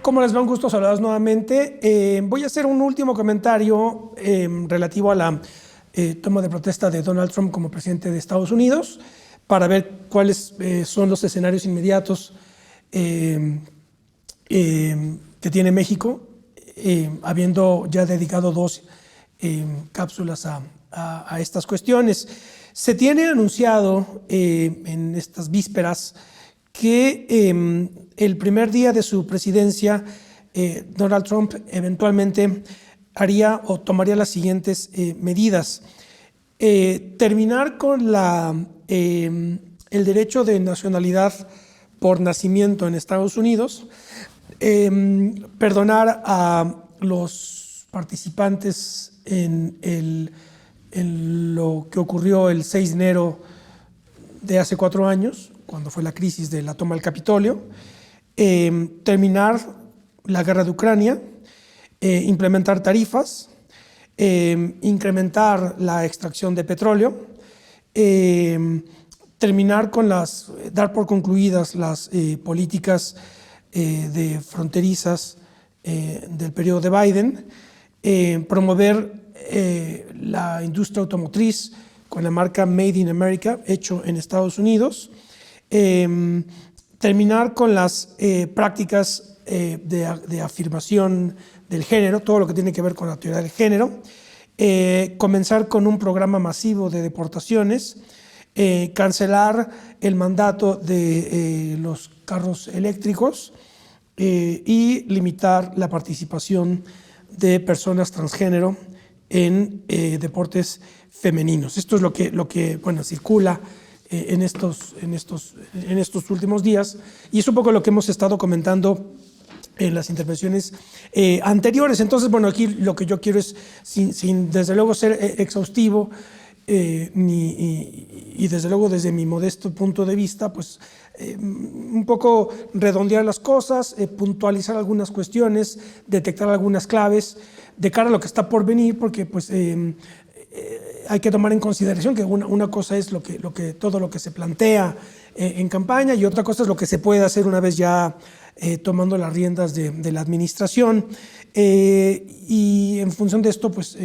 ¿Cómo les va? Un gusto saludarlos nuevamente. Voy a hacer un último comentario relativo a la toma de protesta de Donald Trump como presidente de Estados Unidos para ver cuáles son los escenarios inmediatos que tiene México, habiendo ya dedicado dos cápsulas a estas cuestiones. Se tiene anunciado en estas vísperas que el primer día de su presidencia, Donald Trump eventualmente haría o tomaría las siguientes medidas. Terminar con el derecho de nacionalidad por nacimiento en Estados Unidos, perdonar a los participantes en lo que ocurrió el 6 de enero de hace 4 años, cuando fue la crisis de la toma del Capitolio, terminar la guerra de Ucrania, implementar tarifas, incrementar la extracción de petróleo, terminar con dar por concluidas las políticas de fronterizas del periodo de Biden, promover la industria automotriz con la marca Made in America, hecho en Estados Unidos, terminar con las prácticas de afirmación del género, todo lo que tiene que ver con la teoría del género, comenzar con un programa masivo de deportaciones, cancelar el mandato de los carros eléctricos y limitar la participación de personas transgénero en deportes femeninos. Esto es lo que circula en estos últimos días, y es un poco lo que hemos estado comentando en las intervenciones anteriores. Entonces, aquí lo que yo quiero es, sin desde luego ser exhaustivo, y desde luego desde mi modesto punto de vista, pues un poco redondear las cosas, puntualizar algunas cuestiones, detectar algunas claves de cara a lo que está por venir, porque pues hay que tomar en consideración que una cosa es todo lo que se plantea en campaña, y otra cosa es lo que se puede hacer una vez ya tomando las riendas de la administración, y en función de esto pues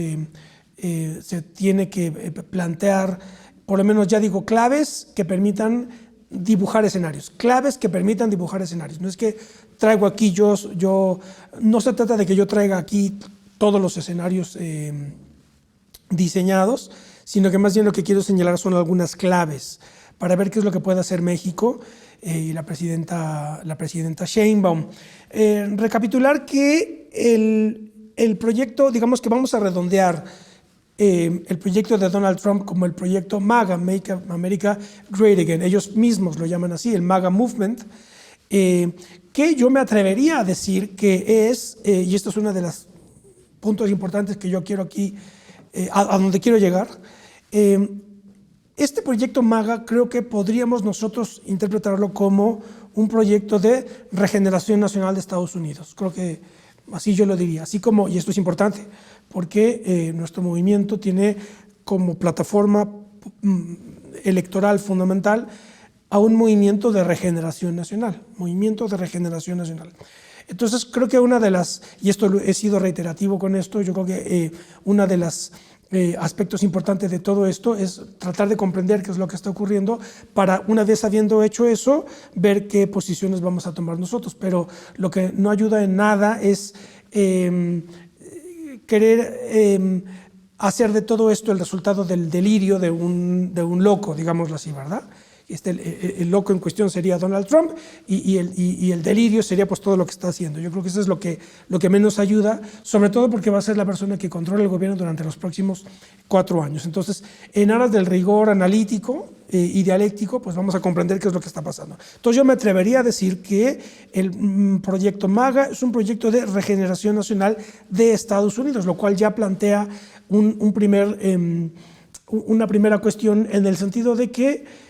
se tiene que plantear, por lo menos ya digo, claves que permitan dibujar escenarios, No es que traigo aquí no se trata de que yo traiga aquí todos los escenarios diseñados, sino que más bien lo que quiero señalar son algunas claves para ver qué es lo que puede hacer México y la presidenta Sheinbaum. Recapitular que el proyecto, digamos que vamos a redondear el proyecto de Donald Trump como el proyecto MAGA, Make America Great Again. Ellos mismos lo llaman así, el MAGA Movement, que yo me atrevería a decir que es, y esto es uno de los puntos importantes que yo quiero aquí, a donde quiero llegar, este proyecto MAGA creo que podríamos nosotros interpretarlo como un proyecto de regeneración nacional de Estados Unidos. Creo que así yo lo diría, así como, y esto es importante, porque nuestro movimiento tiene como plataforma electoral fundamental a un movimiento de regeneración nacional, Entonces creo que una de las, y esto he sido reiterativo con esto, yo creo que una de las aspectos importantes de todo esto es tratar de comprender qué es lo que está ocurriendo para, una vez habiendo hecho eso, ver qué posiciones vamos a tomar nosotros. Pero lo que no ayuda en nada es querer hacer de todo esto el resultado del delirio de un loco, digámoslo así, ¿verdad? El loco en cuestión sería Donald Trump, y el delirio sería pues todo lo que está haciendo. Yo creo que eso es lo que menos ayuda, sobre todo porque va a ser la persona que controla el gobierno durante los próximos 4 años. Entonces, en aras del rigor analítico y dialéctico, pues vamos a comprender qué es lo que está pasando. Entonces yo me atrevería a decir que el proyecto MAGA es un proyecto de regeneración nacional de Estados Unidos, lo cual ya plantea una primera cuestión, en el sentido de que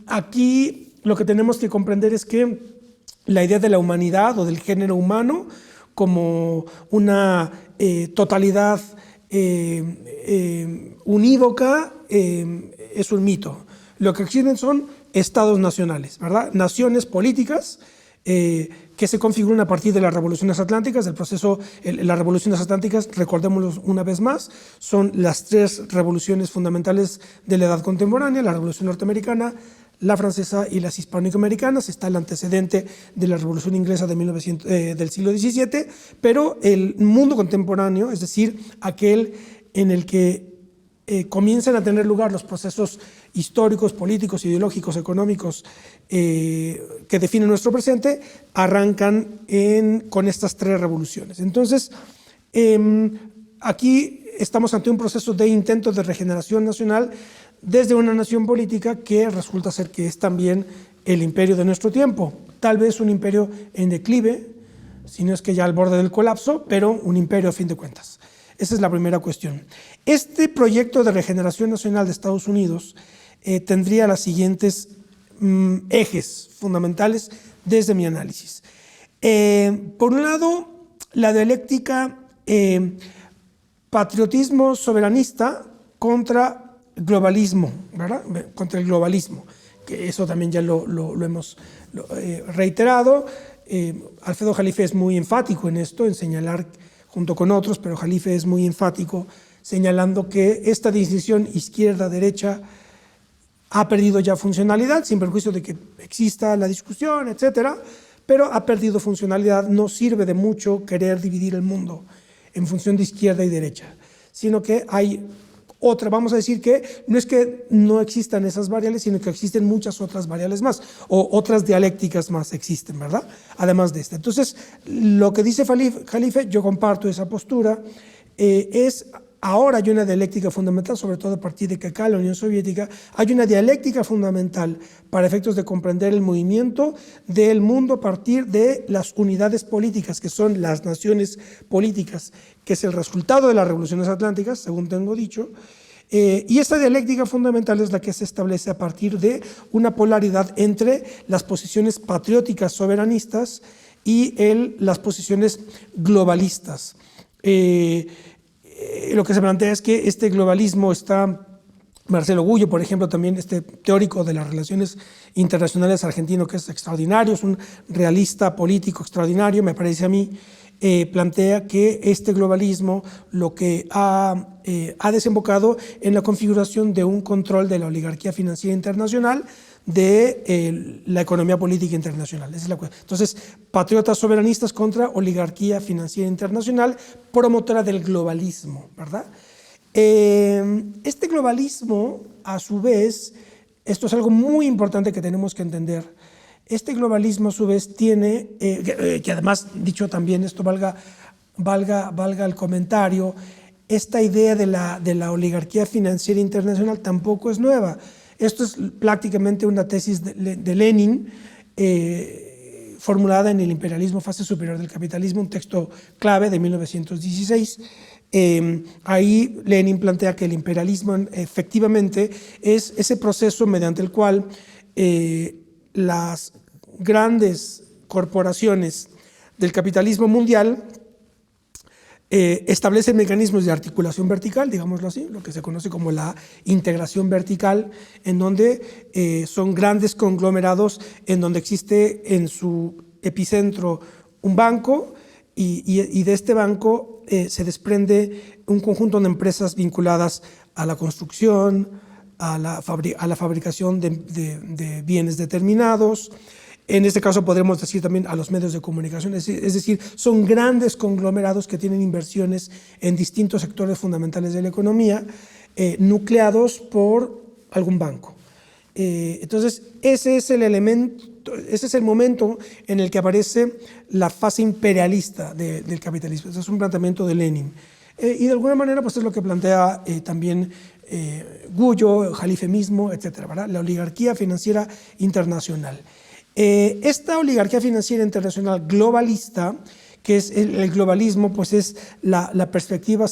aquí lo que tenemos que comprender es que la idea de la humanidad o del género humano como una totalidad unívoca es un mito. Lo que existen son estados nacionales, ¿verdad? Naciones políticas que se configuran a partir de las revoluciones atlánticas, del proceso. Las revoluciones atlánticas, recordémoslo una vez más, son las tres revoluciones fundamentales de la edad contemporánea: la revolución norteamericana, la francesa y las hispanoamericanas. Está el antecedente de la revolución inglesa del siglo XVII, pero el mundo contemporáneo, es decir, aquel en el que comienzan a tener lugar los procesos históricos, políticos, ideológicos, económicos que definen nuestro presente, arrancan con estas tres revoluciones. Entonces, aquí estamos ante un proceso de intento de regeneración nacional desde una nación política que resulta ser que es también el imperio de nuestro tiempo, tal vez un imperio en declive, si no es que ya al borde del colapso, pero un imperio a fin de cuentas. Esa es la primera cuestión. Este proyecto de regeneración nacional de Estados Unidos tendría los siguientes ejes fundamentales desde mi análisis. Por un lado, la dialéctica patriotismo soberanista contra globalismo, ¿verdad? Contra el globalismo, que eso también ya lo hemos reiterado. Alfredo Jalife es muy enfático en esto, en señalar, junto con otros, pero Jalife es muy enfático señalando que esta distinción izquierda-derecha ha perdido ya funcionalidad, sin perjuicio de que exista la discusión, etcétera, pero ha perdido funcionalidad. No sirve de mucho querer dividir el mundo en función de izquierda y derecha, sino que hay otra. Vamos a decir que no es que no existan esas variables, sino que existen muchas otras variables más, o otras dialécticas más existen, ¿verdad? Además de esta. Entonces, lo que dice Jalife, yo comparto esa postura, ahora hay una dialéctica fundamental, sobre todo a partir de que cae la Unión Soviética, hay una dialéctica fundamental para efectos de comprender el movimiento del mundo a partir de las unidades políticas, que son las naciones políticas, que es el resultado de las revoluciones atlánticas, según tengo dicho, y esta dialéctica fundamental es la que se establece a partir de una polaridad entre las posiciones patrióticas soberanistas y las posiciones globalistas. Lo que se plantea es que este globalismo está, Marcelo Gullo, por ejemplo, también este teórico de las relaciones internacionales argentino, que es extraordinario, es un realista político extraordinario, me parece a mí, plantea que este globalismo lo que ha desembocado en la configuración de un control de la oligarquía financiera internacional de la economía política internacional. Esa es la cuestión. Entonces, patriotas soberanistas contra oligarquía financiera internacional, promotora del globalismo, ¿verdad? Este globalismo, a su vez, esto es algo muy importante que tenemos que entender. Este globalismo, a su vez, tiene, que además, dicho también, esto valga el comentario, esta idea de la oligarquía financiera internacional tampoco es nueva. Esto es prácticamente una tesis de Lenin, formulada en El imperialismo, fase superior del capitalismo, un texto clave de 1916. Ahí Lenin plantea que el imperialismo efectivamente es ese proceso mediante el cual las grandes corporaciones del capitalismo mundial establecen mecanismos de articulación vertical, digámoslo así, lo que se conoce como la integración vertical, en donde son grandes conglomerados, en donde existe en su epicentro un banco y de este banco se desprende un conjunto de empresas vinculadas a la construcción, a la fabricación de bienes determinados. En este caso podremos decir también a los medios de comunicación, es decir, son grandes conglomerados que tienen inversiones en distintos sectores fundamentales de la economía, nucleados por algún banco. Entonces, ese es el elemento, ese es el momento en el que aparece la fase imperialista del capitalismo. Ese es un planteamiento de Lenin. Y de alguna manera pues es lo que plantea también Gullo, Jalife mismo, etcétera, ¿verdad? La oligarquía financiera internacional. Esta oligarquía financiera internacional globalista, que es el globalismo, pues es la perspectiva,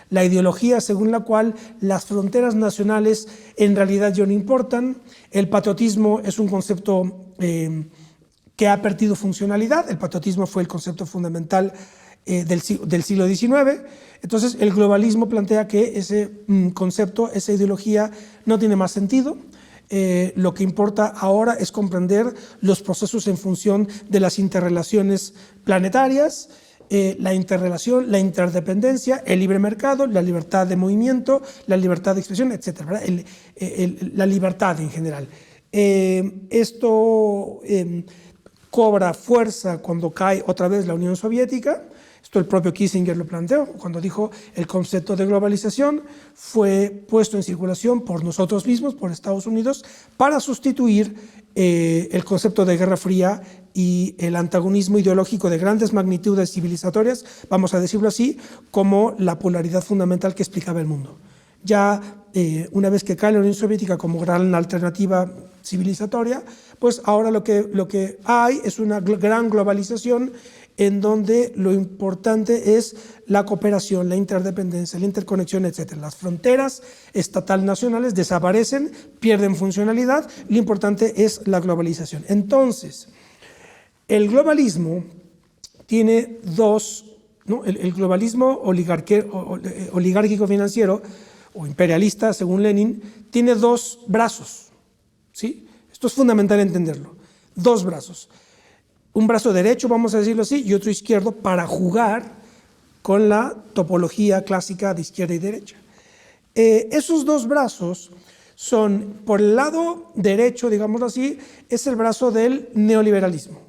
la ideología según la cual las fronteras nacionales en realidad ya no importan. El patriotismo es un concepto que ha perdido funcionalidad. El patriotismo fue el concepto fundamental del siglo XIX. Entonces el globalismo plantea que ese concepto, esa ideología no tiene más sentido. lo que importa ahora es comprender los procesos en función de las interrelaciones planetarias, la interrelación, la interdependencia, el libre mercado, la libertad de movimiento, la libertad de expresión, etc. La libertad en general. Esto cobra fuerza cuando cae otra vez la Unión Soviética. Esto el propio Kissinger lo planteó cuando dijo el concepto de globalización fue puesto en circulación por nosotros mismos, por Estados Unidos, para sustituir el concepto de Guerra Fría y el antagonismo ideológico de grandes magnitudes civilizatorias, vamos a decirlo así, como la polaridad fundamental que explicaba el mundo. Ya una vez que cae la Unión Soviética como gran alternativa civilizatoria, pues ahora lo que hay es una gran globalización en donde lo importante es la cooperación, la interdependencia, la interconexión, etc. Las fronteras estatal-nacionales desaparecen, pierden funcionalidad, lo importante es la globalización. Entonces, el globalismo tiene dos, ¿no? El globalismo oligárquico financiero o imperialista, según Lenin, tiene dos brazos, ¿sí? Esto es fundamental entenderlo, dos brazos. Un brazo derecho, vamos a decirlo así, y otro izquierdo para jugar con la topología clásica de izquierda y derecha. Esos dos brazos son, por el lado derecho, digámoslo así, es el brazo del neoliberalismo,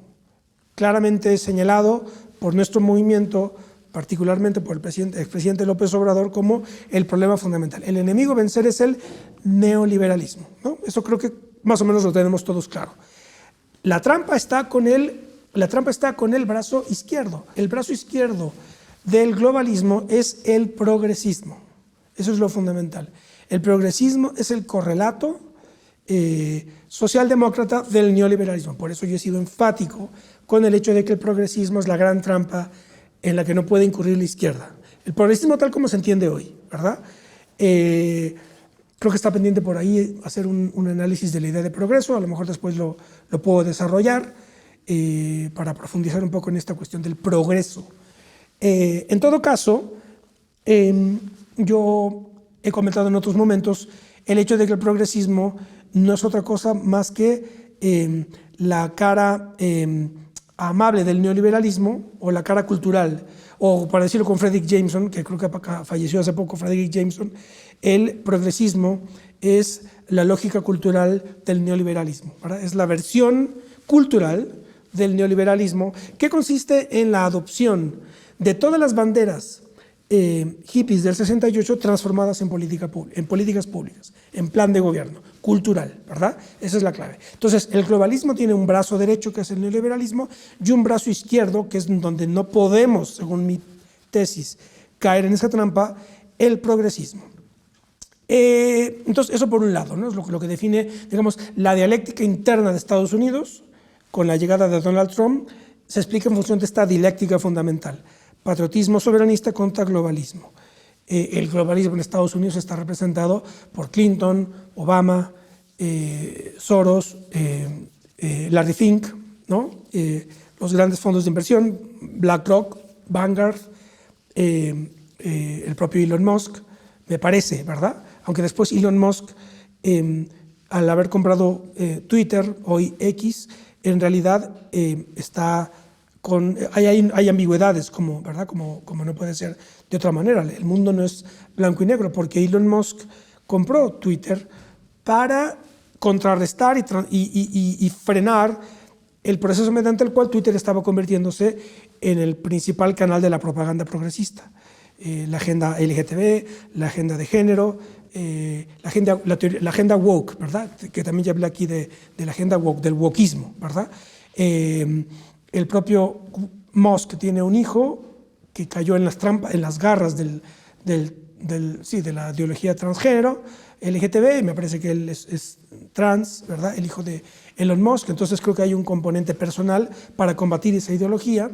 claramente señalado por nuestro movimiento, particularmente por el expresidente López Obrador, como el problema fundamental. El enemigo a vencer es el neoliberalismo, ¿no? Eso creo que más o menos lo tenemos todos claro. La trampa está con el brazo izquierdo. El brazo izquierdo del globalismo es el progresismo. Eso es lo fundamental. El progresismo es el correlato socialdemócrata del neoliberalismo. Por eso yo he sido enfático con el hecho de que el progresismo es la gran trampa en la que no puede incurrir la izquierda. El progresismo tal como se entiende hoy, ¿verdad? Creo que está pendiente por ahí hacer un análisis de la idea de progreso, a lo mejor después lo puedo desarrollar para profundizar un poco en esta cuestión del progreso. En todo caso, yo he comentado en otros momentos el hecho de que el progresismo no es otra cosa más que la cara amable del neoliberalismo o la cara cultural, o para decirlo con Fredric Jameson, que creo que falleció hace poco, Fredric Jameson, el progresismo es la lógica cultural del neoliberalismo, ¿verdad? Es la versión cultural del neoliberalismo que consiste en la adopción de todas las banderas hippies del 68 transformadas en políticas públicas, en plan de gobierno, cultural, ¿verdad? Esa es la clave. Entonces, el globalismo tiene un brazo derecho, que es el neoliberalismo, y un brazo izquierdo, que es donde no podemos, según mi tesis, caer en esa trampa, el progresismo. Entonces, eso por un lado, ¿no? Es lo que define, digamos, la dialéctica interna de Estados Unidos, con la llegada de Donald Trump, se explica en función de esta dialéctica fundamental. Patriotismo soberanista contra globalismo. El globalismo en Estados Unidos está representado por Clinton, Obama, Soros, Larry Fink, ¿no? Los grandes fondos de inversión, BlackRock, Vanguard, el propio Elon Musk, me parece, ¿verdad? Aunque después Elon Musk, al haber comprado Twitter, hoy X, en realidad está hay ambigüedades, ¿verdad? Como no puede ser de otra manera. El mundo no es blanco y negro, porque Elon Musk compró Twitter para contrarrestar y frenar el proceso mediante el cual Twitter estaba convirtiéndose en el principal canal de la propaganda progresista. La agenda LGTB, la agenda de género, la agenda woke, ¿verdad? Que también ya hablé aquí de la agenda woke, del wokismo, ¿verdad? El propio Musk tiene un hijo que cayó en las trampas, en las garras de la ideología transgénero, LGTB, y me parece que él es trans, ¿verdad? El hijo de Elon Musk. Entonces creo que hay un componente personal para combatir esa ideología.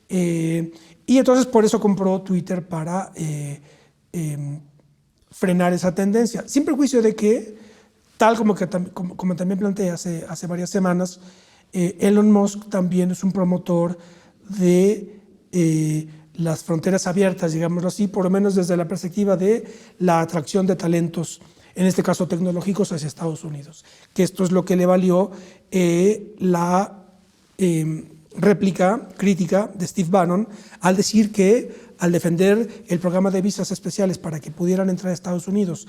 Y entonces por eso compró Twitter para frenar esa tendencia, sin perjuicio de que, tal como también planteé hace varias semanas, Elon Musk también es un promotor de las fronteras abiertas, digámoslo así, por lo menos desde la perspectiva de la atracción de talentos en este caso tecnológicos, hacia Estados Unidos, que esto es lo que le valió la réplica crítica de Steve Bannon al decir que al defender el programa de visas especiales para que pudieran entrar a Estados Unidos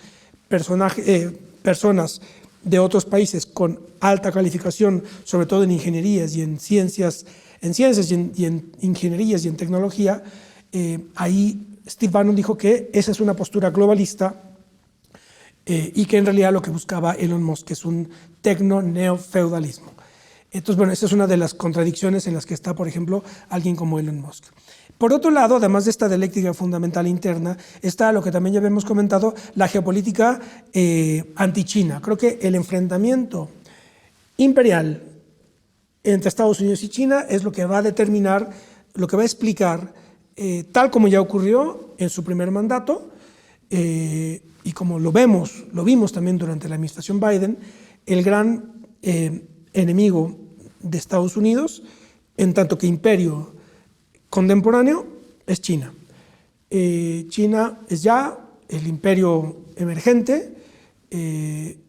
personas de otros países con alta calificación, sobre todo en ingenierías y en ciencias y en ingenierías y en tecnología, ahí Steve Bannon dijo que esa es una postura globalista y que en realidad lo que buscaba Elon Musk es un tecno-neofeudalismo. Entonces, bueno, esa es una de las contradicciones en las que está, por ejemplo, alguien como Elon Musk. Por otro lado, además de esta dialéctica fundamental interna, está lo que también ya habíamos comentado, la geopolítica anti-China. Creo que el enfrentamiento imperial entre Estados Unidos y China es lo que va a determinar, lo que va a explicar, tal como ya ocurrió en su primer mandato, y como lo vimos también durante la administración Biden, el gran enemigo de Estados Unidos, en tanto que imperio contemporáneo, es China. China es ya el imperio emergente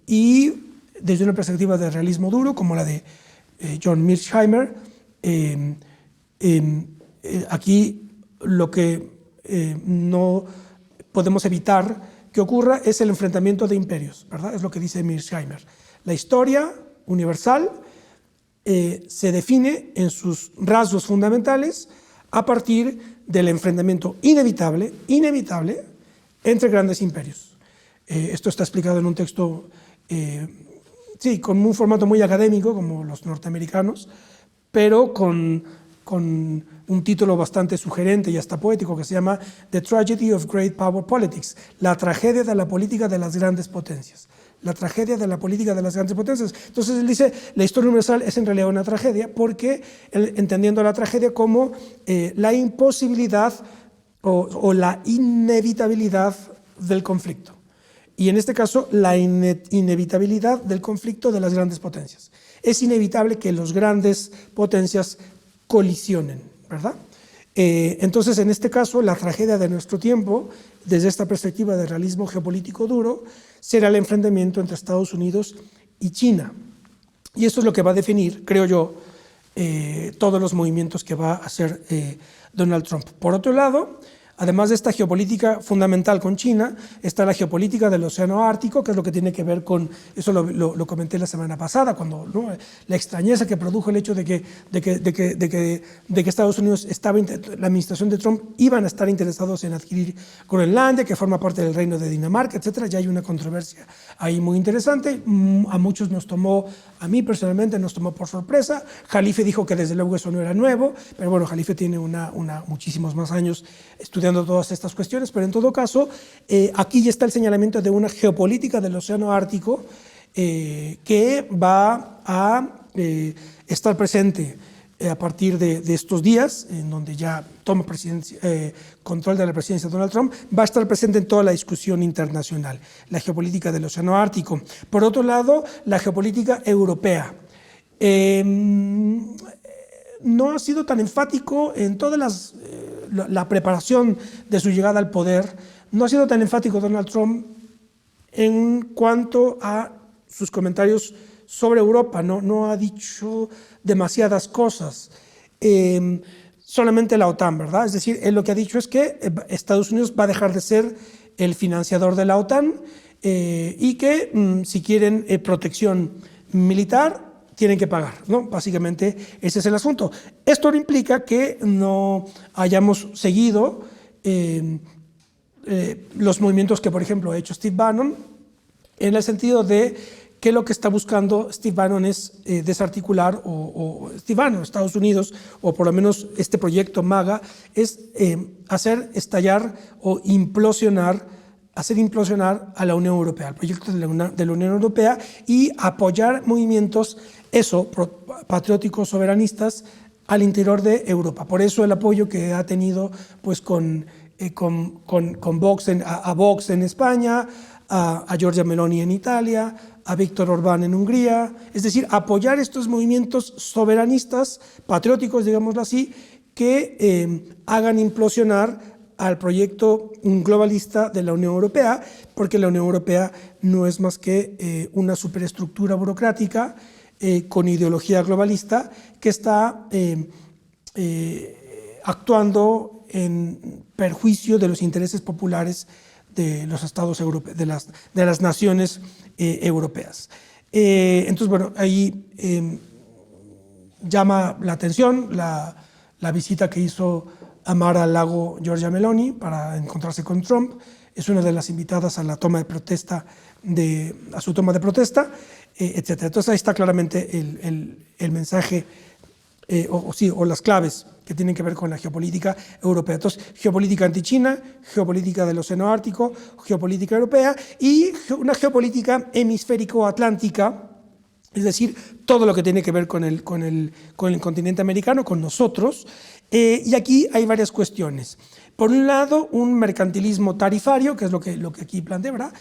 y desde una perspectiva de realismo duro, como la de John Mearsheimer, aquí lo que no podemos evitar que ocurra es el enfrentamiento de imperios, ¿verdad? Es lo que dice Mearsheimer. La historia universal se define en sus rasgos fundamentales a partir del enfrentamiento inevitable entre grandes imperios. Esto está explicado en un texto, sí, con un formato muy académico, como los norteamericanos, pero con un título bastante sugerente y hasta poético que se llama The Tragedy of Great Power Politics, la tragedia de la política de las grandes potencias. La tragedia de la política de las grandes potencias. Entonces él dice, la historia universal es en realidad una tragedia, porque entendiendo la tragedia como la imposibilidad o la inevitabilidad del conflicto. Y en este caso, la inevitabilidad del conflicto de las grandes potencias. Es inevitable que las grandes potencias colisionen, ¿verdad? Entonces, en este caso, la tragedia de nuestro tiempo, desde esta perspectiva de realismo geopolítico duro, será el enfrentamiento entre Estados Unidos y China. Y esto es lo que va a definir, creo yo, todos los movimientos que va a hacer Donald Trump. Por otro lado, además de esta geopolítica fundamental con China, está la geopolítica del Océano Ártico, que es lo que tiene que ver con, eso lo comenté la semana pasada, cuando ¿no? la extrañeza que produjo el hecho de que Estados Unidos la administración de Trump iban a estar interesados en adquirir Groenlandia, que forma parte del reino de Dinamarca, etcétera. Ya hay una controversia ahí muy interesante. A muchos a mí personalmente nos tomó por sorpresa. Jalife dijo que desde luego eso no era nuevo, pero bueno, Jalife tiene muchísimos más años estudiando todas estas cuestiones, pero en todo caso, aquí ya está el señalamiento de una geopolítica del Océano Ártico que va a estar presente a partir de estos días, en donde ya toma control de la presidencia de Donald Trump, va a estar presente en toda la discusión internacional, la geopolítica del Océano Ártico. Por otro lado, la geopolítica europea. No ha sido tan enfático en toda la preparación de su llegada al poder, no ha sido tan enfático Donald Trump en cuanto a sus comentarios sobre Europa, no ha dicho demasiadas cosas, solamente la OTAN, ¿verdad? Es decir, él lo que ha dicho es que Estados Unidos va a dejar de ser el financiador de la OTAN y que si quieren protección militar, tienen que pagar, ¿no? Básicamente ese es el asunto. Esto no implica que no hayamos seguido los movimientos que, por ejemplo, ha hecho Steve Bannon, en el sentido de que lo que está buscando Steve Bannon es desarticular, Steve Bannon, Estados Unidos, o por lo menos este proyecto MAGA, es hacer estallar o hacer implosionar a la Unión Europea, el proyecto de la Unión Europea, y apoyar movimientos patrióticos soberanistas al interior de Europa. Por eso el apoyo que ha tenido pues, con Vox a Vox en España, a Giorgia Meloni en Italia, a Víctor Orbán en Hungría, es decir, apoyar estos movimientos soberanistas, patrióticos, digámoslo así, que hagan implosionar al proyecto globalista de la Unión Europea, porque la Unión Europea no es más que una superestructura burocrática con ideología globalista que está actuando en perjuicio de los intereses populares de los estados europeos, de las naciones europeas. Entonces, bueno, ahí llama la atención la visita que hizo a Mar al Lago Giorgia Meloni para encontrarse con Trump. Es una de las invitadas a la toma de protesta, a su toma de protesta, etc. Entonces ahí está claramente el mensaje o las claves que tienen que ver con la geopolítica europea. Entonces, geopolítica anti-China, geopolítica del Océano Ártico, geopolítica europea y una geopolítica hemisférico-atlántica, es decir, todo lo que tiene que ver con el continente americano, con nosotros. Y aquí hay varias cuestiones. Por un lado, un mercantilismo tarifario, que es lo que aquí plantea, ¿verdad?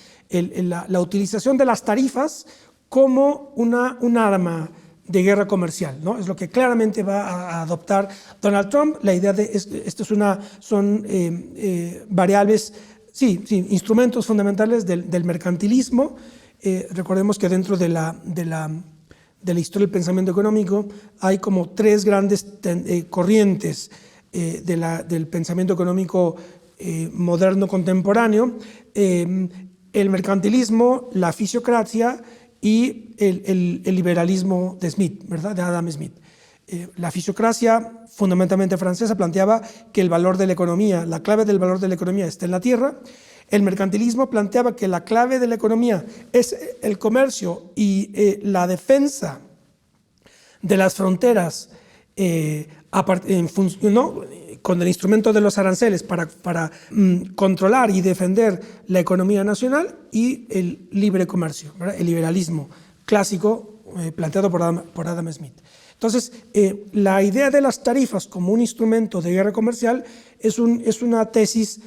La utilización de las tarifas como un arma de guerra comercial, ¿no? Es lo que claramente va a adoptar Donald Trump. La idea de son variables, sí, instrumentos fundamentales del mercantilismo. Recordemos que dentro de la historia del pensamiento económico hay como tres grandes corrientes del pensamiento económico moderno contemporáneo: el mercantilismo, la fisiocracia y el liberalismo de Smith, ¿verdad? De Adam Smith. La fisiocracia, fundamentalmente francesa, planteaba que el valor de la economía, la clave del valor de la economía está en la tierra. El mercantilismo planteaba que la clave de la economía es el comercio y la defensa de las fronteras con el instrumento de los aranceles para controlar y defender la economía nacional, y el libre comercio, ¿verdad? El liberalismo clásico planteado por Adam Smith. Entonces, la idea de las tarifas como un instrumento de guerra comercial es una tesis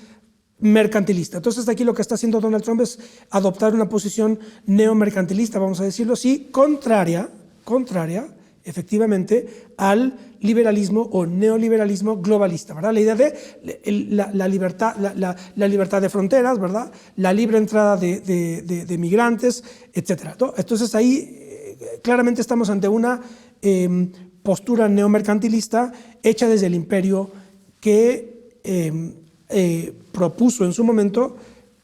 mercantilista. Entonces, aquí lo que está haciendo Donald Trump es adoptar una posición neomercantilista, vamos a decirlo así, contraria efectivamente al liberalismo o neoliberalismo globalista, ¿verdad? La idea de la libertad de fronteras, ¿verdad? La libre entrada de migrantes, etc. Entonces ahí claramente estamos ante una postura neomercantilista hecha desde el imperio que propuso en su momento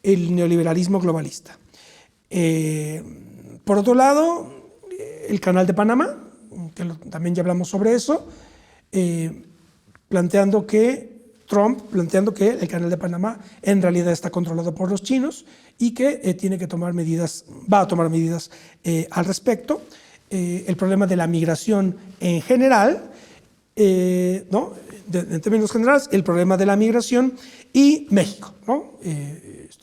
el neoliberalismo globalista. Por otro lado, el Canal de Panamá, que también ya hablamos sobre eso, planteando que el Canal de Panamá en realidad está controlado por los chinos y que va a tomar medidas al respecto. El problema de la migración en general, ¿no? En términos generales, el problema de la migración y México, ¿no?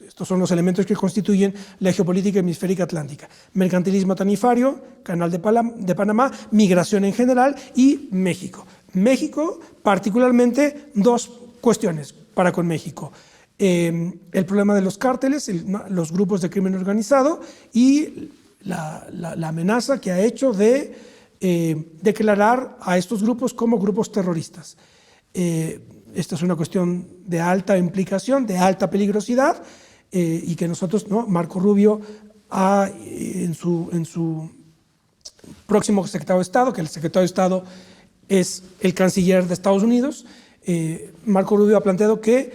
Estos son los elementos que constituyen la geopolítica hemisférica atlántica: mercantilismo tarifario, Canal de Panamá, migración en general y México. México, particularmente, dos cuestiones para con México: el problema de los cárteles, los grupos de crimen organizado, y la amenaza que ha hecho de declarar a estos grupos como grupos terroristas. Esta es una cuestión de alta implicación, de alta peligrosidad, y que nosotros, ¿no? Marco Rubio, en su próximo secretario de Estado, que el secretario de Estado es el canciller de Estados Unidos, Marco Rubio ha planteado que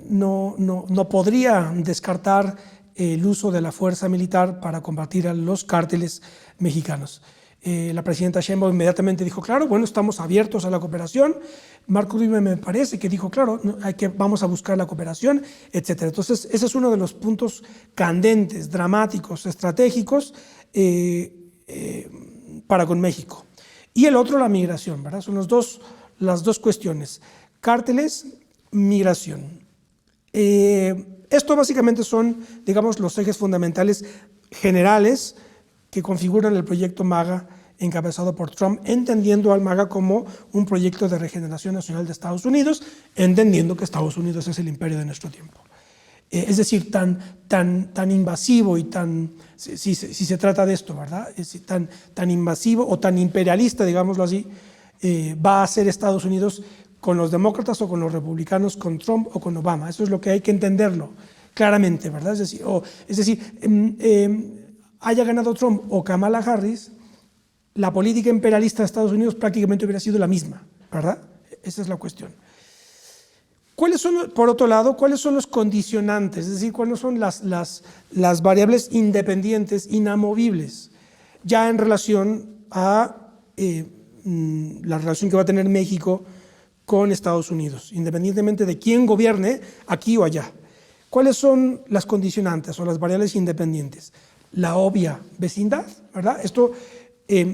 no podría descartar el uso de la fuerza militar para combatir a los cárteles mexicanos. La presidenta Sheinbaum inmediatamente dijo, claro, bueno, estamos abiertos a la cooperación. Marco Rubio me parece que dijo, claro, vamos a buscar la cooperación, etc. Entonces, ese es uno de los puntos candentes, dramáticos, estratégicos para con México. Y el otro, la migración, ¿verdad? Son las dos cuestiones: cárteles, migración. Esto básicamente son, digamos, los ejes fundamentales generales que configuran el proyecto MAGA encabezado por Trump, entendiendo al MAGA como un proyecto de regeneración nacional de Estados Unidos, entendiendo que Estados Unidos es el imperio de nuestro tiempo. Es decir, tan invasivo y si se trata de esto, ¿verdad? Tan invasivo o tan imperialista, digámoslo así, va a ser Estados Unidos con los demócratas o con los republicanos, con Trump o con Obama. Eso es lo que hay que entenderlo claramente, ¿verdad? Es decir, haya ganado Trump o Kamala Harris, la política imperialista de Estados Unidos prácticamente hubiera sido la misma, ¿verdad? Esa es la cuestión. Por otro lado, ¿cuáles son los condicionantes? Es decir, ¿cuáles son las variables independientes, inamovibles, ya en relación a la relación que va a tener México con Estados Unidos, independientemente de quién gobierne aquí o allá? ¿Cuáles son las condicionantes o las variables independientes? La obvia vecindad, ¿verdad?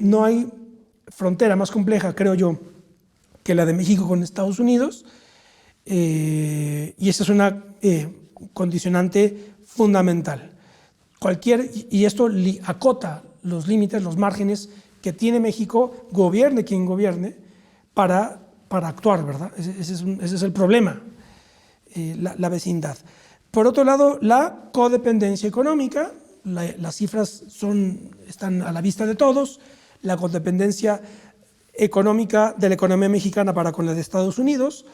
No hay frontera más compleja, creo yo, que la de México con Estados Unidos, y esa es una condicionante fundamental. Y esto acota los límites, los márgenes que tiene México, gobierne quien gobierne, para actuar, ¿verdad? Ese es el problema, la vecindad. Por otro lado, la codependencia económica. Las cifras están a la vista de todos. La codependencia económica de la economía mexicana para con la de Estados Unidos,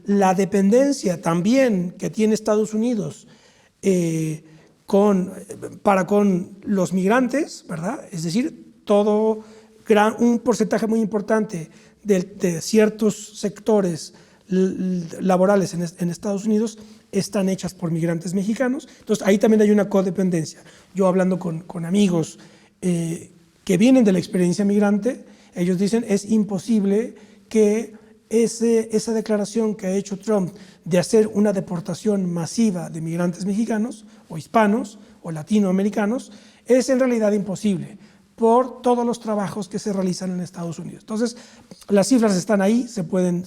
la dependencia también que tiene Estados Unidos para con los migrantes, ¿verdad? Es decir, un porcentaje muy importante de ciertos sectores laborales en Estados Unidos están hechas por migrantes mexicanos. Entonces ahí también hay una codependencia. Yo hablando con amigos que vienen de la experiencia migrante, ellos dicen es imposible que esa declaración que ha hecho Trump de hacer una deportación masiva de migrantes mexicanos o hispanos o latinoamericanos es en realidad imposible por todos los trabajos que se realizan en Estados Unidos. Entonces, las cifras están ahí, se pueden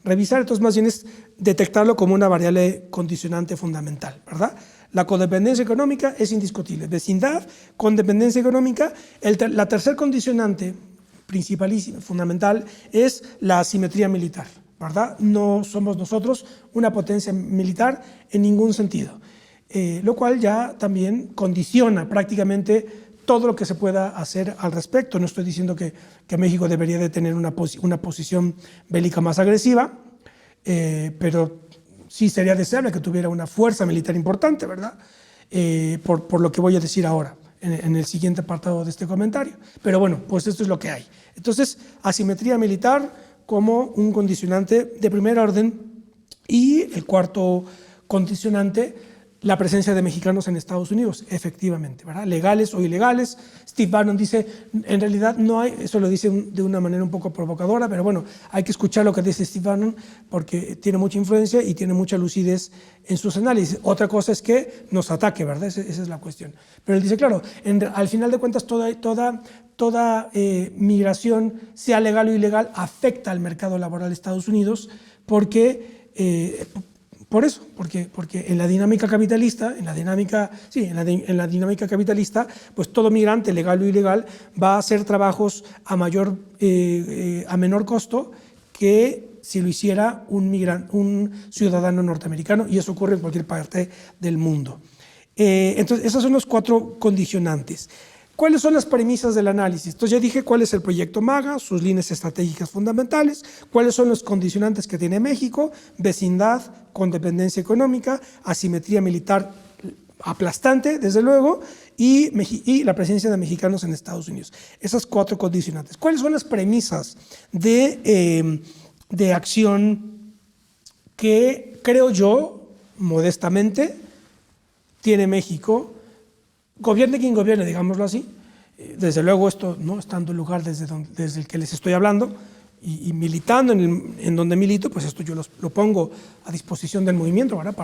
revisar, entonces más bien es detectarlo como una variable condicionante fundamental, ¿verdad? La codependencia económica es indiscutible. Vecindad, codependencia económica. La tercer condicionante principal y fundamental es la asimetría militar, ¿verdad? No somos nosotros una potencia militar en ningún sentido, lo cual ya también condiciona prácticamente todo lo que se pueda hacer al respecto. No estoy diciendo que México debería de tener una posición bélica más agresiva, pero sí sería deseable que tuviera una fuerza militar importante, ¿verdad? Por lo que voy a decir ahora, en el siguiente apartado de este comentario. Pero bueno, pues esto es lo que hay. Entonces, asimetría militar como un condicionante de primer orden, y el cuarto condicionante, la presencia de mexicanos en Estados Unidos, efectivamente, ¿verdad? Legales o ilegales. Steve Bannon dice, en realidad no hay, eso lo dice de una manera un poco provocadora, pero bueno, hay que escuchar lo que dice Steve Bannon porque tiene mucha influencia y tiene mucha lucidez en sus análisis. Otra cosa es que nos ataque, ¿verdad? Esa es la cuestión. Pero él dice, claro, al final de cuentas toda migración, sea legal o ilegal, afecta al mercado laboral de Estados Unidos porque en la dinámica capitalista, en la dinámica capitalista, pues todo migrante, legal o ilegal, va a hacer trabajos a menor costo que si lo hiciera un ciudadano norteamericano, y eso ocurre en cualquier parte del mundo. Entonces, esos son los cuatro condicionantes. ¿Cuáles son las premisas del análisis? Entonces ya dije cuál es el proyecto MAGA, sus líneas estratégicas fundamentales, cuáles son los condicionantes que tiene México: vecindad, codependencia económica, asimetría militar aplastante, desde luego, y la presencia de mexicanos en Estados Unidos. Esas cuatro condicionantes. ¿Cuáles son las premisas de acción que creo yo, modestamente, tiene México? Gobierne quien gobierne, digámoslo así. Desde luego esto no estando en el lugar desde el que les estoy hablando y militando en donde milito, pues esto yo lo pongo a disposición del movimiento, ¿verdad?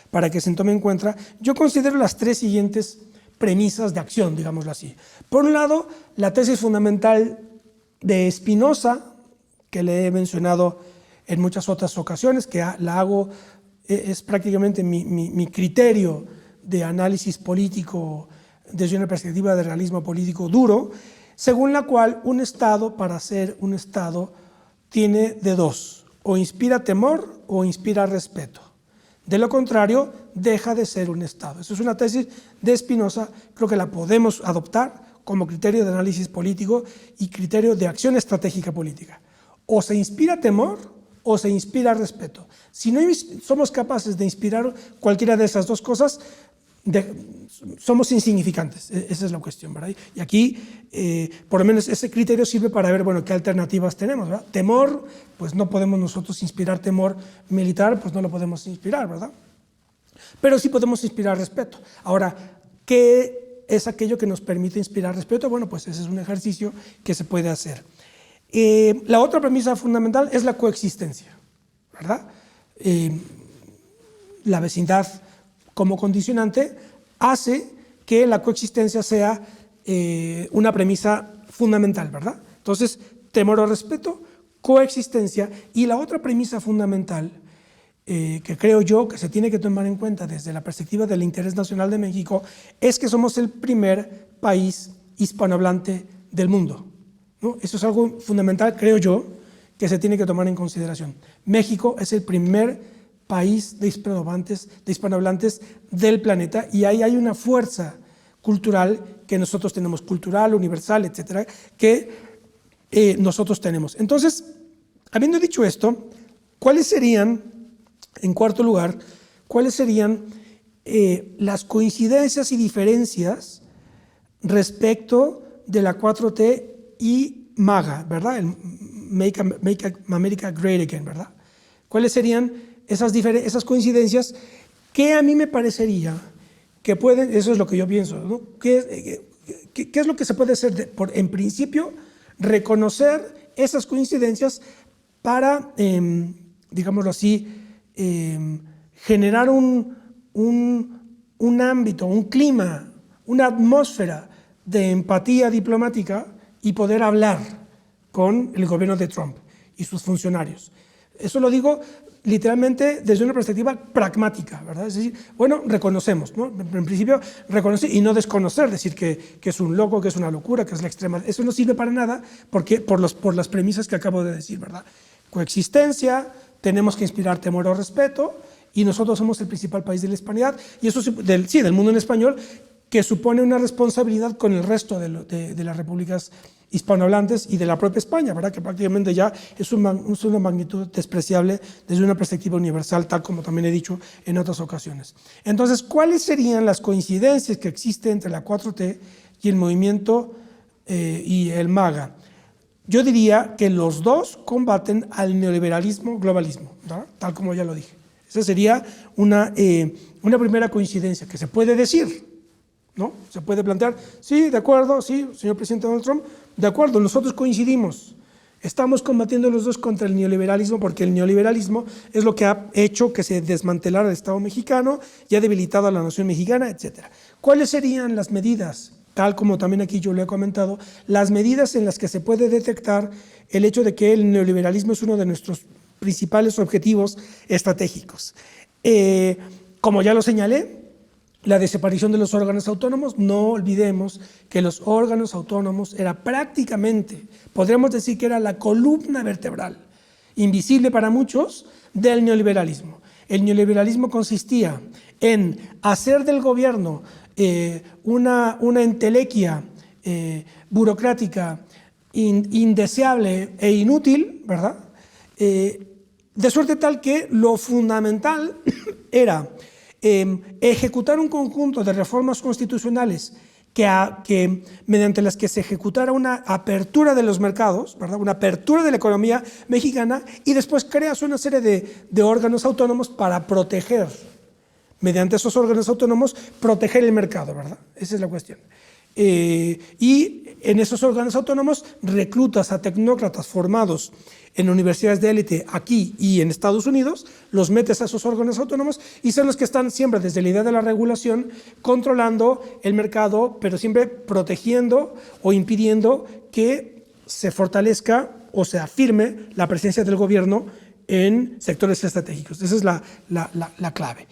Para que se tome en cuenta. Yo considero las tres siguientes premisas de acción, digámoslo así. Por un lado, la tesis fundamental de Spinoza, que le he mencionado en muchas otras ocasiones, que la hago, es prácticamente mi criterio de análisis político desde una perspectiva de realismo político duro, según la cual un Estado, para ser un Estado, tiene de dos: o inspira temor o inspira respeto. De lo contrario, deja de ser un Estado. Eso es una tesis de Spinoza, creo que la podemos adoptar como criterio de análisis político y criterio de acción estratégica política. O se inspira temor o se inspira respeto. Si no somos capaces de inspirar cualquiera de esas dos cosas, somos insignificantes. Esa es la cuestión, ¿verdad? Y aquí, por lo menos ese criterio sirve para ver, bueno, qué alternativas tenemos, ¿verdad? Temor, pues no podemos nosotros inspirar temor militar, pues no lo podemos inspirar, ¿verdad? Pero sí podemos inspirar respeto. Ahora, ¿qué es aquello que nos permite inspirar respeto? Bueno, pues ese es un ejercicio que se puede hacer. La otra premisa fundamental es la coexistencia, ¿verdad? La vecindad como condicionante hace que la coexistencia sea una premisa fundamental, ¿verdad? Entonces, temor o respeto, coexistencia, y la otra premisa fundamental que creo yo que se tiene que tomar en cuenta desde la perspectiva del interés nacional de México es que somos el primer país hispanohablante del mundo, ¿no? Eso es algo fundamental, creo yo, que se tiene que tomar en consideración. México es el primer país de hispanohablantes del planeta, y ahí hay una fuerza cultural que nosotros tenemos, cultural, universal, etcétera, que nosotros tenemos. Entonces, habiendo dicho esto, ¿cuáles serían, en cuarto lugar, cuáles serían las coincidencias y diferencias respecto de la 4T y MAGA, ¿verdad? El Make America Great Again, ¿verdad? ¿Cuáles serían esas coincidencias que a mí me parecería que pueden, eso es lo que yo pienso, ¿no? ¿Qué es lo que se puede hacer? En principio, reconocer esas coincidencias para, digámoslo así, generar un ámbito, un clima, una atmósfera de empatía diplomática y poder hablar con el gobierno de Trump y sus funcionarios. Eso lo digo literalmente desde una perspectiva pragmática, ¿verdad? Es decir, bueno, reconocemos, ¿no? En principio, reconocer y no desconocer, decir que es un loco, que es una locura, que es la extrema. Eso no sirve para nada porque, por las premisas que acabo de decir, ¿verdad? Coexistencia, tenemos que inspirar temor o respeto, y nosotros somos el principal país de la hispanidad, y eso del mundo en español, que supone una responsabilidad con el resto de las repúblicas hispanohablantes y de la propia España, ¿verdad? Que prácticamente ya es una magnitud despreciable desde una perspectiva universal, tal como también he dicho en otras ocasiones. Entonces, ¿cuáles serían las coincidencias que existen entre la 4T y el movimiento y el MAGA? Yo diría que los dos combaten al neoliberalismo globalismo, ¿verdad? Tal como ya lo dije. Esa sería una primera coincidencia que se puede decir, ¿no? Se puede plantear, sí, de acuerdo, sí, señor presidente Donald Trump, de acuerdo, nosotros coincidimos, estamos combatiendo los dos contra el neoliberalismo, porque el neoliberalismo es lo que ha hecho que se desmantelara el Estado mexicano y ha debilitado a la nación mexicana, etc. ¿Cuáles serían las medidas? Tal como también aquí yo le he comentado, las medidas en las que se puede detectar el hecho de que el neoliberalismo es uno de nuestros principales objetivos estratégicos. Como ya lo señalé, la desaparición de los órganos autónomos. No olvidemos que los órganos autónomos era prácticamente, podríamos decir que era la columna vertebral, invisible para muchos, del neoliberalismo. El neoliberalismo consistía en hacer del gobierno una entelequia burocrática indeseable e inútil, ¿verdad? De suerte tal que lo fundamental era ejecutar un conjunto de reformas constitucionales que mediante las que se ejecutara una apertura de los mercados, ¿verdad? Una apertura de la economía mexicana, y después creas una serie de órganos autónomos para proteger, mediante esos órganos autónomos, proteger el mercado, ¿verdad? Esa es la cuestión. Y en esos órganos autónomos reclutas a tecnócratas formados en universidades de élite aquí y en Estados Unidos, los metes a esos órganos autónomos y son los que están siempre desde la idea de la regulación controlando el mercado, pero siempre protegiendo o impidiendo que se fortalezca o se afirme la presencia del gobierno en sectores estratégicos. Esa es la clave.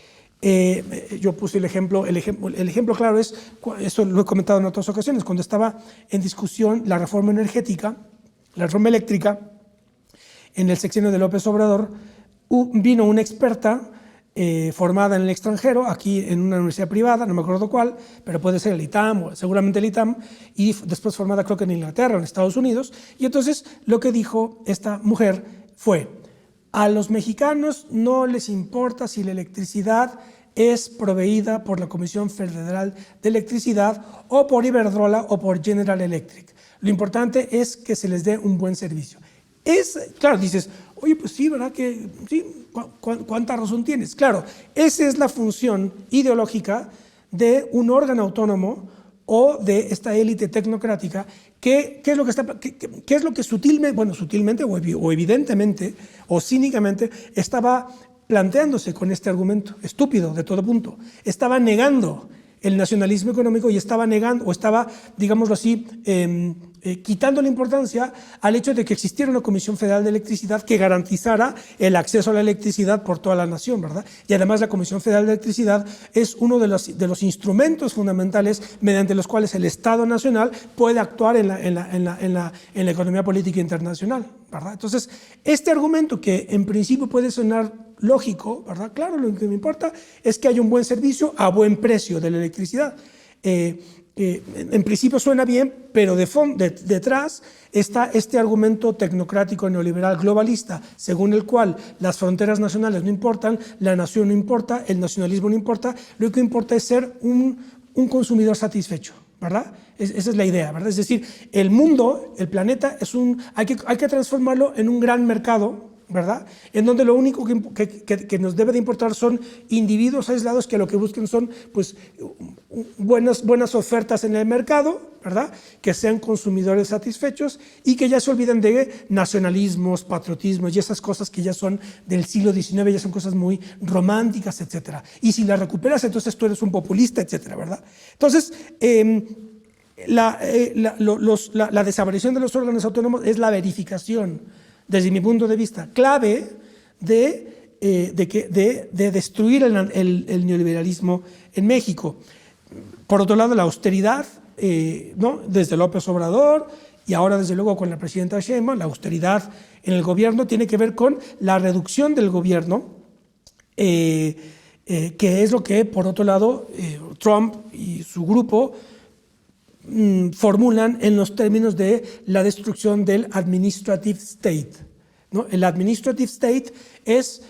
Yo puse el ejemplo claro es, esto lo he comentado en otras ocasiones, cuando estaba en discusión la reforma energética, la reforma eléctrica, en el sexenio de López Obrador, vino una experta formada en el extranjero, aquí en una universidad privada, no me acuerdo cuál, pero puede ser el ITAM o seguramente el ITAM, y después formada creo que en Inglaterra o en Estados Unidos. Y entonces lo que dijo esta mujer fue: a los mexicanos no les importa si la electricidad es proveída por la Comisión Federal de Electricidad o por Iberdrola o por General Electric. Lo importante es que se les dé un buen servicio. Claro, dices, oye, pues sí, ¿verdad? Que sí, ¿cuánta razón tienes? Claro, esa es la función ideológica de un órgano autónomo o de esta élite tecnocrática. ¿Qué es lo que sutilmente o evidentemente o cínicamente estaba planteándose con este argumento estúpido de todo punto? Estaba negando el nacionalismo económico y estaba negando, o estaba, digámoslo así, quitando la importancia al hecho de que existiera una Comisión Federal de Electricidad que garantizara el acceso a la electricidad por toda la nación, ¿verdad? Y además la Comisión Federal de Electricidad es uno de los instrumentos fundamentales mediante los cuales el Estado Nacional puede actuar en la economía política internacional, ¿verdad? Entonces, este argumento, que en principio puede sonar lógico, ¿verdad? Claro, lo que me importa es que haya un buen servicio a buen precio de la electricidad. En principio suena bien, pero detrás está este argumento tecnocrático neoliberal globalista, según el cual las fronteras nacionales no importan, la nación no importa, el nacionalismo no importa, lo que importa es ser un consumidor satisfecho, ¿verdad? Esa es la idea, ¿verdad? Es decir, el mundo, el planeta, hay que transformarlo en un gran mercado, ¿verdad? En donde lo único que nos debe de importar son individuos aislados que lo que busquen son, pues, buenas ofertas en el mercado, ¿verdad? Que sean consumidores satisfechos y que ya se olviden de nacionalismos, patriotismos y esas cosas que ya son del siglo XIX, ya son cosas muy románticas, etcétera. Y si las recuperas, entonces tú eres un populista, etcétera, ¿verdad? Entonces, la desaparición de los órganos autónomos es la verificación, desde mi punto de vista, clave de destruir el neoliberalismo en México. Por otro lado, la austeridad, ¿no? Desde López Obrador y ahora desde luego con la presidenta Sheinbaum, la austeridad en el gobierno tiene que ver con la reducción del gobierno, que es lo que, por otro lado, Trump y su grupo formulan en los términos de la destrucción del administrative state, ¿no? El administrative state es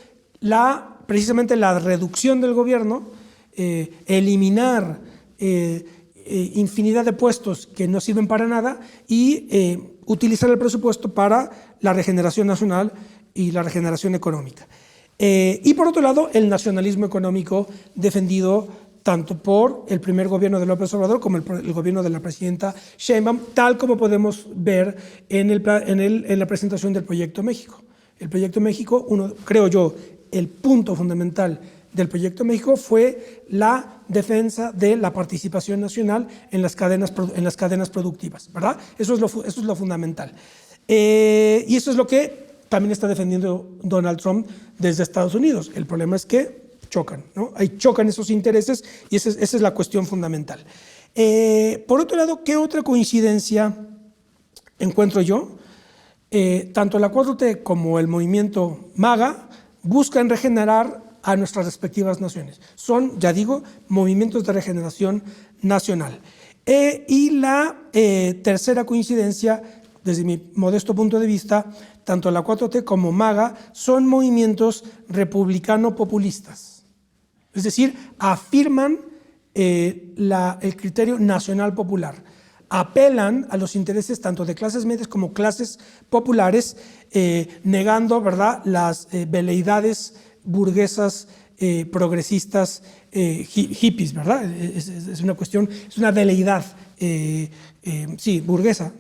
precisamente la reducción del gobierno, eliminar infinidad de puestos que no sirven para nada y utilizar el presupuesto para la regeneración nacional y la regeneración económica. Y por otro lado, el nacionalismo económico defendido tanto por el primer gobierno de López Obrador como el gobierno de la presidenta Sheinbaum, tal como podemos ver en la presentación del Proyecto México. El Proyecto México, creo yo, el punto fundamental del Proyecto México fue la defensa de la participación nacional en las cadenas productivas, ¿verdad? Eso es lo fundamental. Y eso es lo que también está defendiendo Donald Trump desde Estados Unidos. El problema es que chocan, ¿no? Ahí chocan esos intereses y esa es la cuestión fundamental. Por otro lado, ¿qué otra coincidencia encuentro yo? Tanto la 4T como el movimiento MAGA buscan regenerar a nuestras respectivas naciones. Son, ya digo, movimientos de regeneración nacional. Y la tercera coincidencia, desde mi modesto punto de vista, tanto la 4T como MAGA son movimientos republicano-populistas. Es decir, afirman el criterio nacional popular, apelan a los intereses tanto de clases medias como clases populares, negando, ¿verdad?, las veleidades burguesas, progresistas, hippies, ¿verdad? Es una cuestión, es una veleidad, sí, burguesa,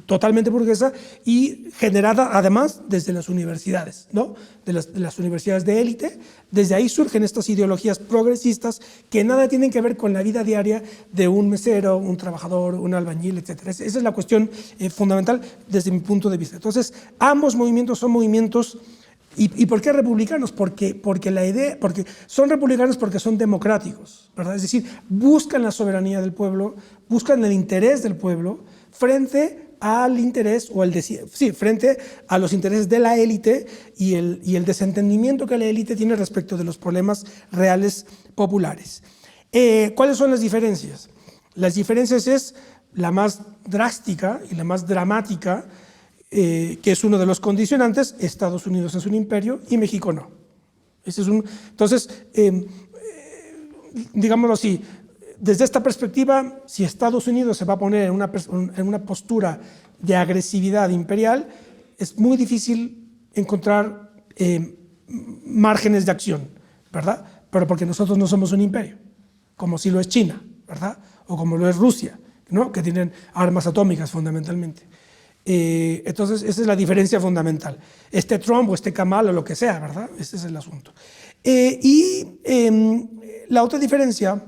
totalmente burguesa y generada además desde las universidades, ¿no? De las universidades de élite. Desde ahí surgen estas ideologías progresistas que nada tienen que ver con la vida diaria de un mesero, un trabajador, un albañil, etc. Esa es la cuestión fundamental desde mi punto de vista. Entonces, ambos movimientos son movimientos. ¿Y por qué republicanos? Porque son republicanos porque son democráticos, ¿verdad? Es decir, buscan la soberanía del pueblo, buscan el interés del pueblo frente al interés, frente a los intereses de la élite y el desentendimiento que la élite tiene respecto de los problemas reales populares. ¿Cuáles son las diferencias? Las diferencias es la más drástica y la más dramática, que es uno de los condicionantes: Estados Unidos es un imperio y México no. Entonces, digámoslo así, desde esta perspectiva, si Estados Unidos se va a poner en una postura de agresividad imperial, es muy difícil encontrar márgenes de acción, ¿verdad? Pero porque nosotros no somos un imperio, como si lo es China, ¿verdad? O como lo es Rusia, ¿no? Que tienen armas atómicas fundamentalmente. Entonces, esa es la diferencia fundamental. Trump o Kamala o lo que sea, ¿verdad? Ese es el asunto. La otra diferencia,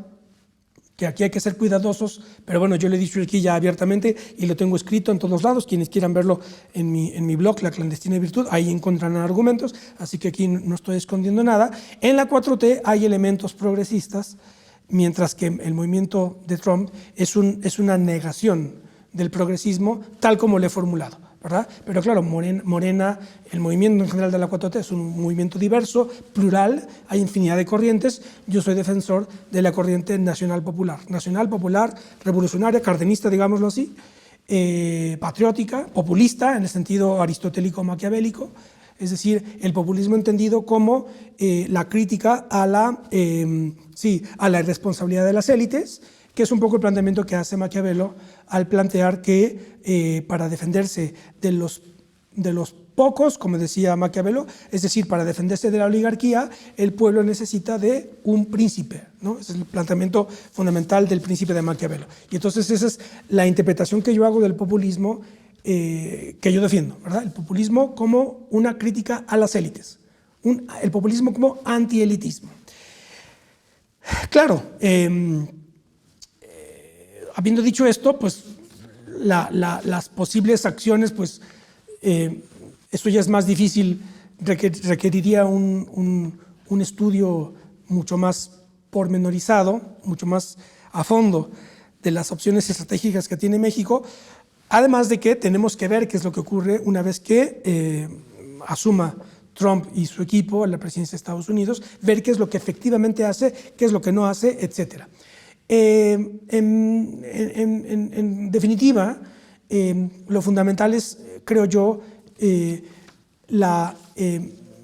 que aquí hay que ser cuidadosos, pero bueno, yo lo he dicho aquí ya abiertamente y lo tengo escrito en todos lados. Quienes quieran verlo en mi blog, La Clandestina Virtud, ahí encontrarán argumentos, así que aquí no estoy escondiendo nada. En la 4T hay elementos progresistas, mientras que el movimiento de Trump es una negación del progresismo tal como lo he formulado, ¿verdad? Pero claro, Morena, el movimiento en general de la 4T es un movimiento diverso, plural, hay infinidad de corrientes. Yo soy defensor de la corriente nacional popular, revolucionaria, cardenista, digámoslo así, patriótica, populista en el sentido aristotélico maquiavélico, es decir, el populismo entendido como la crítica a la irresponsabilidad de las élites, que es un poco el planteamiento que hace Maquiavelo al plantear que para defenderse de los pocos, como decía Maquiavelo, es decir, para defenderse de la oligarquía, el pueblo necesita de un príncipe, ¿no? Ese es el planteamiento fundamental del Príncipe de Maquiavelo. Y entonces esa es la interpretación que yo hago del populismo, que yo defiendo, ¿verdad? El populismo como una crítica a las élites, el populismo como antielitismo. Claro, habiendo dicho esto, pues las posibles acciones, pues esto ya es más difícil, requeriría un estudio mucho más pormenorizado, mucho más a fondo de las opciones estratégicas que tiene México, además de que tenemos que ver qué es lo que ocurre una vez que asuma Trump y su equipo la presidencia de Estados Unidos, ver qué es lo que efectivamente hace, qué es lo que no hace, etcétera. En definitiva, lo fundamental es, creo yo,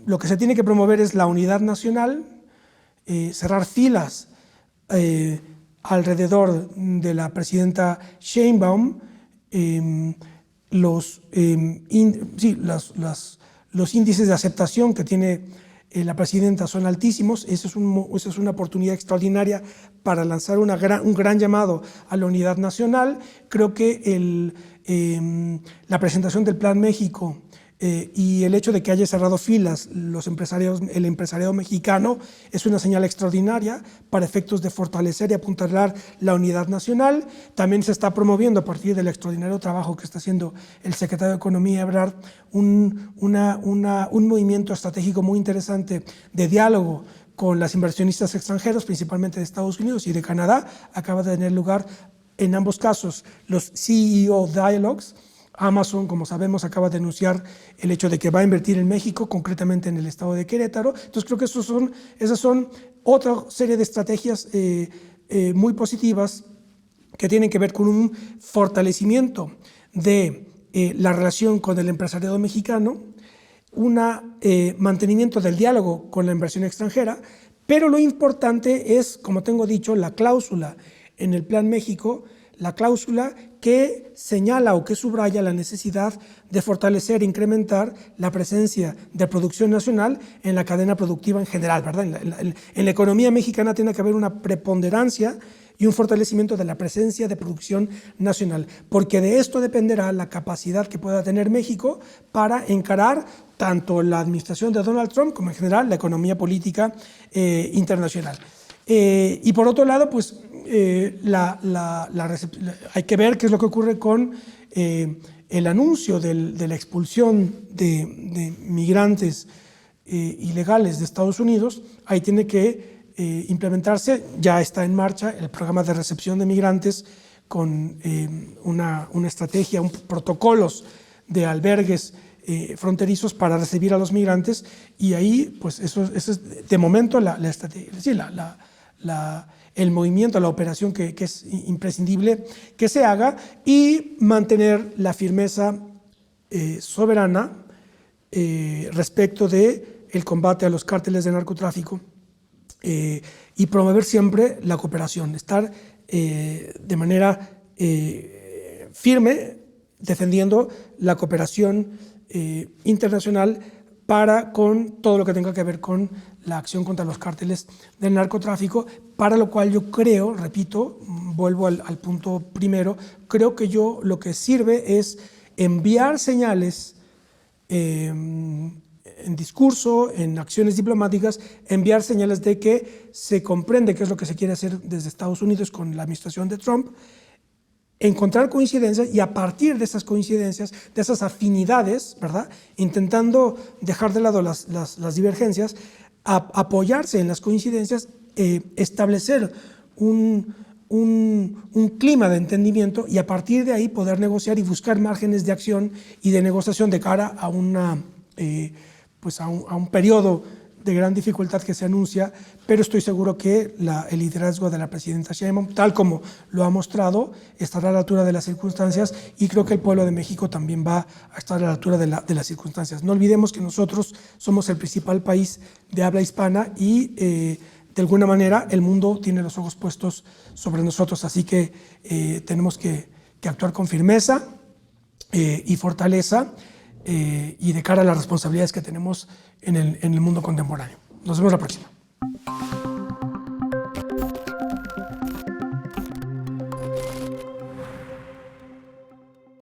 lo que se tiene que promover es la unidad nacional, cerrar filas alrededor de la presidenta Sheinbaum. Los índices de aceptación que tiene la presidenta son altísimos. Esa es una oportunidad extraordinaria para lanzar un gran llamado a la unidad nacional. Creo que la presentación del Plan México y el hecho de que haya cerrado filas el empresariado mexicano es una señal extraordinaria para efectos de fortalecer y apuntalar la unidad nacional. También se está promoviendo, a partir del extraordinario trabajo que está haciendo el secretario de Economía, Ebrard, un movimiento estratégico muy interesante de diálogo con las inversionistas extranjeras, principalmente de Estados Unidos y de Canadá. Acaba de tener lugar en ambos casos los CEO Dialogues. Amazon, como sabemos, acaba de anunciar el hecho de que va a invertir en México, concretamente en el estado de Querétaro. Entonces creo que esas son otra serie de estrategias muy positivas que tienen que ver con un fortalecimiento de la relación con el empresariado mexicano, un mantenimiento del diálogo con la inversión extranjera, pero lo importante es, como tengo dicho, la cláusula en el Plan México, la cláusula que señala o que subraya la necesidad de fortalecer e incrementar la presencia de producción nacional en la cadena productiva en general, ¿verdad? En la economía mexicana tiene que haber una preponderancia y un fortalecimiento de la presencia de producción nacional, porque de esto dependerá la capacidad que pueda tener México para encarar tanto la administración de Donald Trump como en general la economía política internacional. Y por otro lado, pues hay que ver qué es lo que ocurre con el anuncio de la expulsión de migrantes ilegales de Estados Unidos. Ahí tiene que implementarse, ya está en marcha el programa de recepción de migrantes con una estrategia, protocolos de albergues fronterizos para recibir a los migrantes, y ahí pues eso es de momento la estrategia, sí, el movimiento, la operación que es imprescindible que se haga, y mantener la firmeza soberana respecto del combate a los cárteles de narcotráfico, y promover siempre la cooperación, estar de manera firme defendiendo la cooperación internacional con todo lo que tenga que ver con la acción contra los cárteles del narcotráfico, para lo cual yo creo, repito, vuelvo al punto primero, creo que lo que sirve es enviar señales en discurso, en acciones diplomáticas, enviar señales de que se comprende qué es lo que se quiere hacer desde Estados Unidos con la administración de Trump, encontrar coincidencias, y a partir de esas coincidencias, de esas afinidades, ¿verdad?, intentando dejar de lado las divergencias, apoyarse en las coincidencias, establecer un clima de entendimiento, y a partir de ahí poder negociar y buscar márgenes de acción y de negociación de cara a un periodo de gran dificultad que se anuncia, pero estoy seguro que el liderazgo de la presidenta Sheinbaum, tal como lo ha mostrado, estará a la altura de las circunstancias, y creo que el pueblo de México también va a estar a la altura de las circunstancias. No olvidemos que nosotros somos el principal país de habla hispana, y de alguna manera el mundo tiene los ojos puestos sobre nosotros, así que tenemos que actuar con firmeza y fortaleza, y de cara a las responsabilidades que tenemos en el mundo contemporáneo. Nos vemos la próxima.